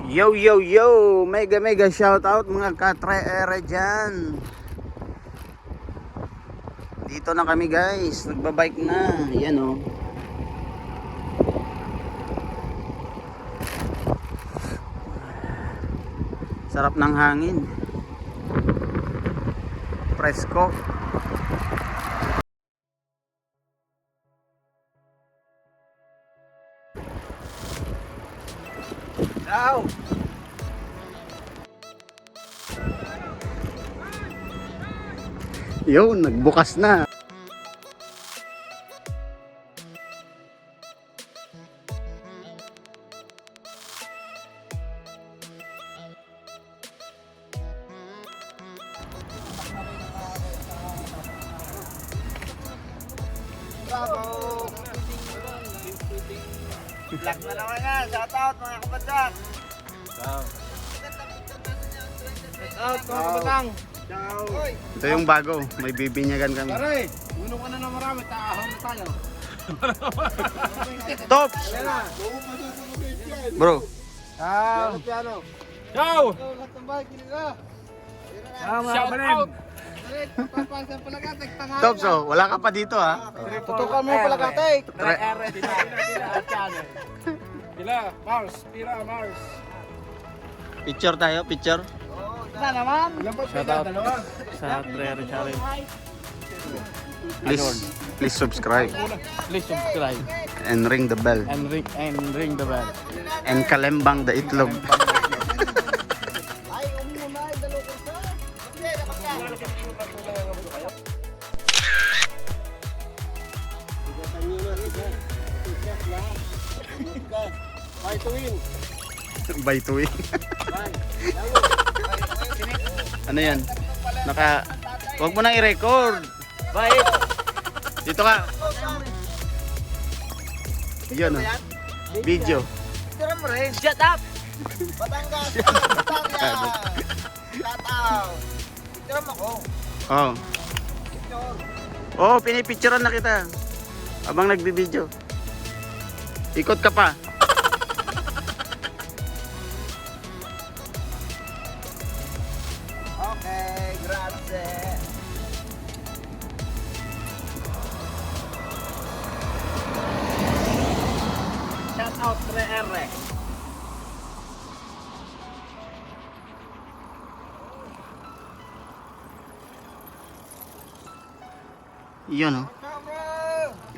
Yo yo yo, mega mega shout out mga ka-3R dyan. Dito na kami guys, nagbabike na. Yan oh. Sarap ng hangin. Presko. Ow! Yun, nagbukas na. Bravo! Vlog na naman yan. Shout out mga kabatang. Shout out mga kabatang. Ito yung bago, may bibinyagan kami. Pare, uno ka na na marami. Taahon na tayo. Tops! Bro. Ciao! Ciao! Shout out! Tops oh, wala ka pa dito ha. Tutukan mo yung palagatik. Pila, Mars, Pila, Mars. Picture tayo, picture. Isa naman. Shout out Sa 3R channel. Please subscribe Please subscribe and ring the bell. and ring the bell. And kalembang the itlog. Ay, umuna ay dalawa ko sa. Hindi, dapat ka. Bye to win. By to win. Ano yan? Wag mo nang i-record. Bye. Dito ka. Yun oh. Video. Tira mo rin. Shut up. Batangas. Batangas. Shut out. Tira mo ko. Oh. Oh, pinipicturean na kita. Abang nagbibideo. Ikot ka pa. Okay, grazie. Shout out 3R. Yun oh.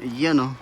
Yun oh.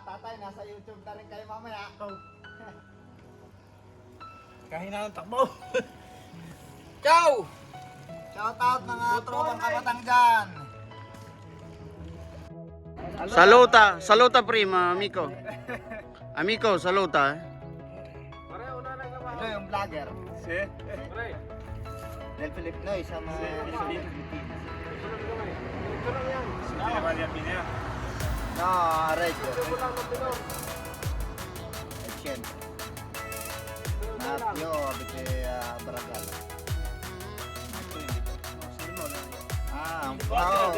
Tatay, nasa YouTube na rin kayo mamaya. Kahina ng takbo. Ciao! Shout out mga tropang kabatang dyan. Saluta prima, amico. Amico, saluta. Ito yung vlogger. Si? Del Filipino, isa mga no, Regio. Etienne. Napio, abite Barangay. Ang pao.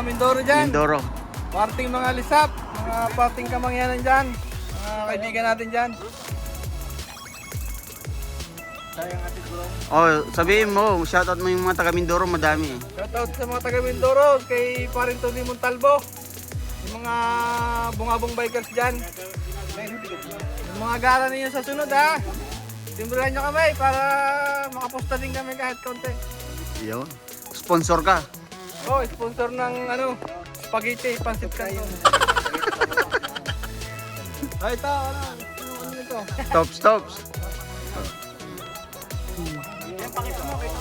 Mindoro dyan. Mindoro. Parting mga lisap. Mga parting kamangyanan dyan. Mga kaibigan natin dyan. Oh, sabihin mo, shoutout mo yung mga taga Mindoro, madami. Shoutout sa mga taga Mindoro. Kay Parin Tony Montalvo. Yung mga bungabong bikers dyan. Yung mga gala ninyo sa sunod ha. Timbulan nyo kami para makaposta din kami kahit konti. Yun. Sponsor ka. Oh, sponsor ng spaghetti, pansit canton. Ay, ito, ano ito? Tops. Yan, pakita mo yung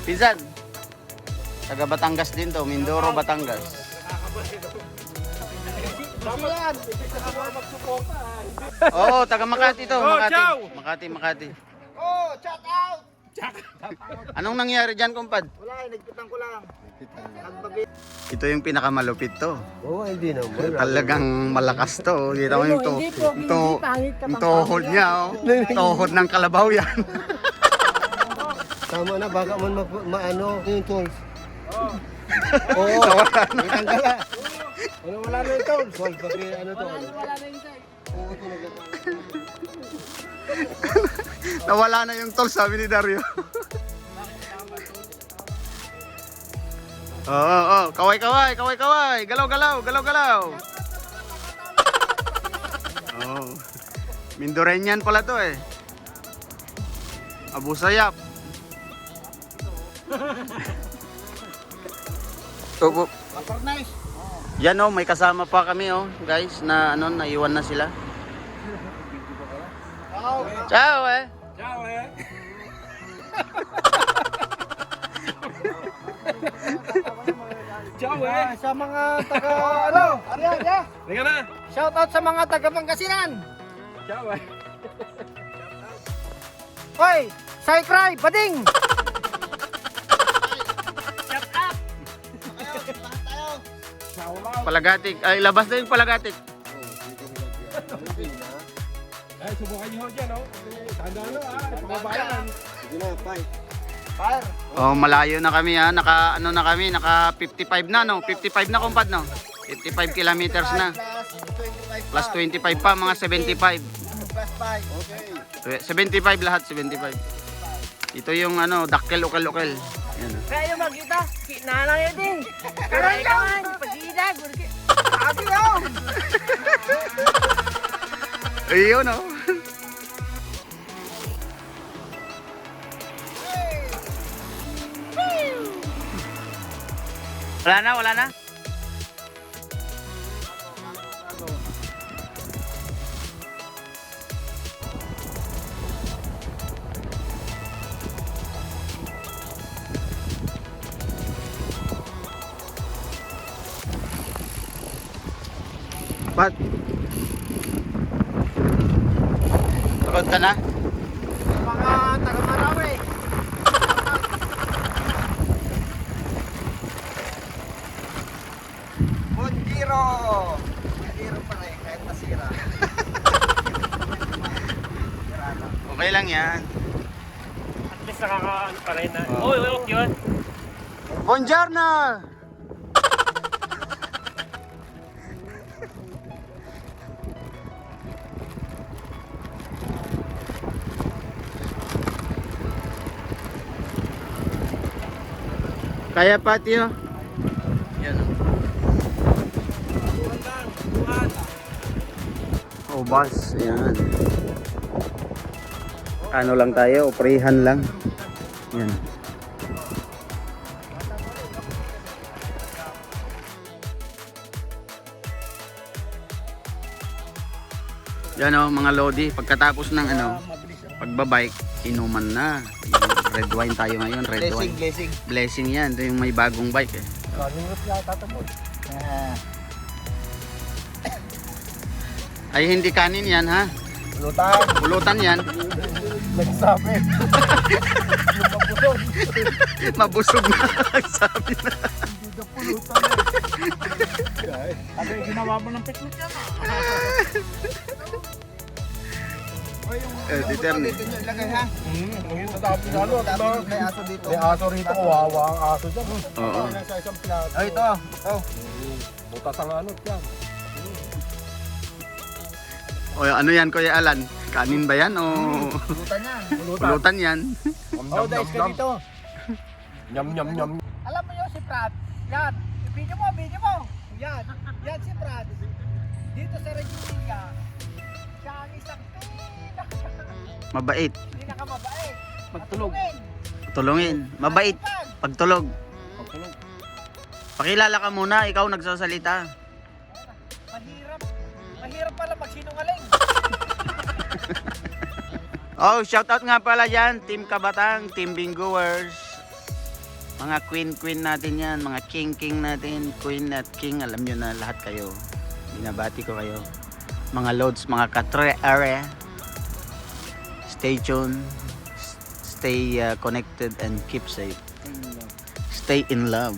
Pinsan. Taga Batangas din to, Mindoro, Batangas. Basilan! Ako magsupport. Oo, taga Makati to, Makati. ciao! Makati. Oh, shout out! Anong nangyari dyan, kumpad? Wala, nagpitang ko lang. Nagbabi. Ito yung pinakamalupit to. Oo, hindi naman. Talagang malakas to. Kita mo yung tuhod niya. Oh. Tuhod ng kalabaw yan. Tama na, baka man maano yung tools. Oo. Nawala na. Tanggal. Wala na ito. Sol, pati ano to? Nawala na yung tol, sabi ni Dario. Oo. Kaway. Galaw. Oo. Mindorenian pala to eh. Abu Sayyaf. Nice. Yan oh, may kasama pa kami oh, guys, na ano, naiwan na sila. Ciao eh. Ciao eh. Ciao eh. Sa mga taga ano? Ariyan, ya. Tingnan na. Shout out sa mga taga Pangasinan. Ciao eh. Hoy, Saikray, Bading. Palagatik. Ay, labas na yung palagatik. Ay, subukan niyo dyan, oh. Tanda na, pamabayan. Fire. Oh, malayo na kami ha. Naka 55 na no. 55 na kumpad no. 55 kilometers na. Plus 25 pa, mga 75. Plus 5. Okay. 75 lahat, 75. Ito yung ano, dakkel ukal-ukal. Yan. Kaya magkita, kinala yan din. Karoon naman, pag-iidag. Abi yun. Ayun oh. Wala na. Pat. Takot ka na? Mga taga Marawi. Bundiro. Bundiro pa rin, kahit nasira. Okay lang yan. At least nakakaano pa rin na. Oy, okay yun. Buongiorno! Kaya patio. Yan. Oh, bus. Yan. Ano lang tayo, oprehan lang. Yan. Yan o, mga lodi, pagkatapos ng ano, pagbabike, inuman na. Red wine tayo ngayon, red wine. Blessing. Blessing yan, ito yung may bagong bike eh. Kalimut na tatamod. Ay hindi kanin yan ha, Lutan. bulutan yan. Nagsabi. Yung mapusog. Mabusog na, sabi na. Hindi na pulutan eh. Sabi, ginawa mo ng picnic yan Dito ni. Dito nyo ilagay ha. Ang tatapos na ano. Dapat may aso dito. May aso rito, kawawa ang aso dyan. Oo. Sa isang plato. Oh, ito. Oh. Butas ang ano dyan. O ano yan Kuya Alan? Kanin ba yan o Lutan yan. bulutan yan? Oh, guys, ka dito. Nyam nyam nyam. Alam mo yun si Brad? Yan. Video mo. Yan. Yan si Brad. Dito sa Rejulia. Siya ang isang Mabait. pinakamabait. Magtulog. Tulungin. Mabait. Pagtulog. Pakilala ka muna, ikaw nagsasalita. Mahirap pala magsinungaling. Oh, shoutout nga pala dyan, Team Kabatang, Team Bingoers. Mga queen natin yan, mga king natin, queen at king, alam nyo na lahat kayo. Binabati ko kayo. Mga loads, mga katre area. Stay tuned, stay connected and keep safe. Stay in love.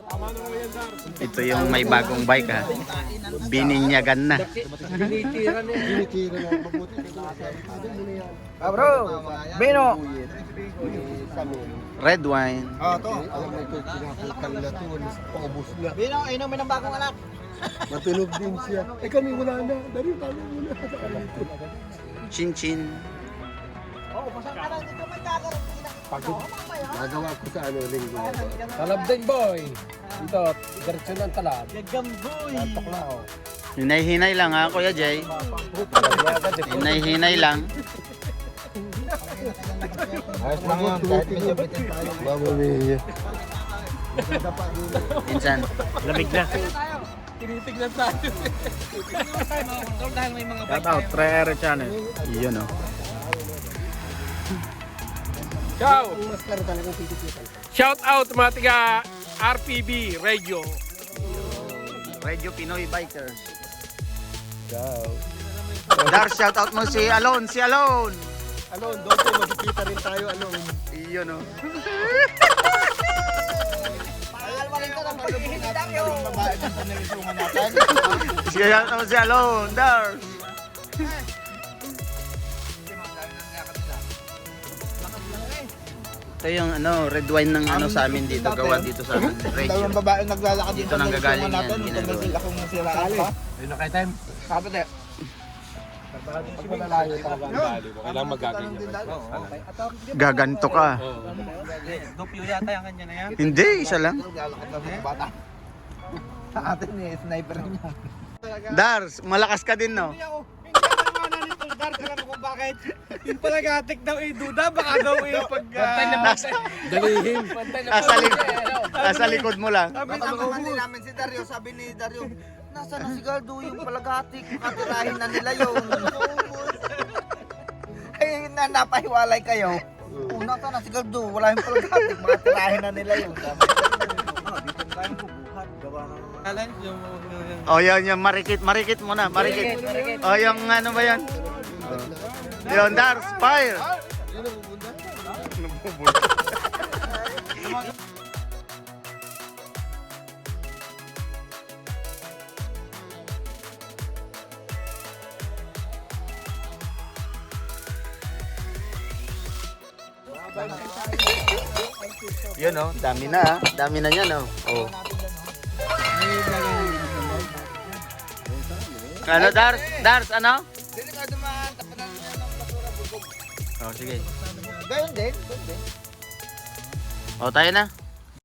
Tama na naman yan. Ito yung may bagong bike ha. Bininyagan na. Ah, bro. Bino. Red wine. Oh, to. Bino, inumin ng bagong anak. Matulog din siya. Eh kami wala na. Dari tayo muna. Chin chin. Oo, pasang ka lang dito may kakarating na. Pagod. Nagawa ko sa ano, linggo. Talab din, boy. Dito, direksyon ng talab. Gagamboy. Tatok na ako. Hinay-hinay lang ha, Kuya Jay. Hinay-hinay lang. Ayos lang yan. Kahit pinabitin tayo. Mama niya. Minsan. Lamig na. Tinitignan tayo. Dahil may mga Shout out, Trey Channel. Iyon oh. Ciao! Shout out mga tiga RPB Radio. Radio Pinoy Bikers. Dar, shout out mo si Alon, si Alon. Ano, doon po magkikita rin tayo. Ano, Iyon oh. Mahal mo rin ka ng paghihinidang yun. Shout out si Alon, Dar. Ito yung ano, red wine ng ano sa amin dito, gawa dito sa amin. Radio. Dalawang babae naglalakad Dito nang gagaling yan, Ito ginagawa. may sila kung nasiraan pa. Ayun na kay time. Kapit eh. Pag malalayo talaga ang dali mo, kailangan magaganyan. Gaganto ka. Dopyo yata yung kanya na yan. Hindi, isa lang. Naglalakad lang mga bata. Sa atin eh, sniper niya. Dars, malakas ka din no? Hindi ako nga nito, Dark, alam mo kung bakit. Yung palagatik daw duda, baka daw pag... Dalihim. Pantay na Nasa likod mo lang. Sabi namin si Dario, sabi ni Dario, nasa na si Galdo yung palagatik, makatirahin na nila yun. Ay, napahiwalay kayo. Una ka na si Galdo, wala yung palagatik, makatirahin na nila yun. Sabi dito tayong bubuhat, gawa ng... Oh, yan, marikit mo na, marikit. Oh, yung ano ba yan? Yun, Dars, fire! Yun oh, dami na yan oh. Oh. Ano Dars? Dars ano? Dili ka dumaan, tapanan mo ng basura bubog. Oh, sige. Gayon din, doon din. Oh, tayo na.